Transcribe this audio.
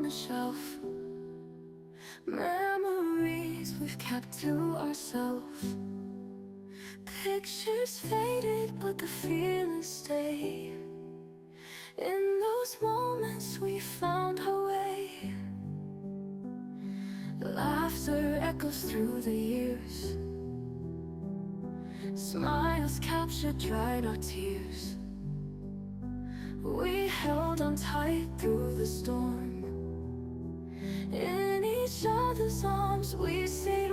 the shelf. Memories we've kept to ourselves. Pictures faded, but the feelings stay. In those moments we found our way. Laughter echoes through the years. Smiles captured dried our tears. We held on tight through the storm. In each other's arms we stayed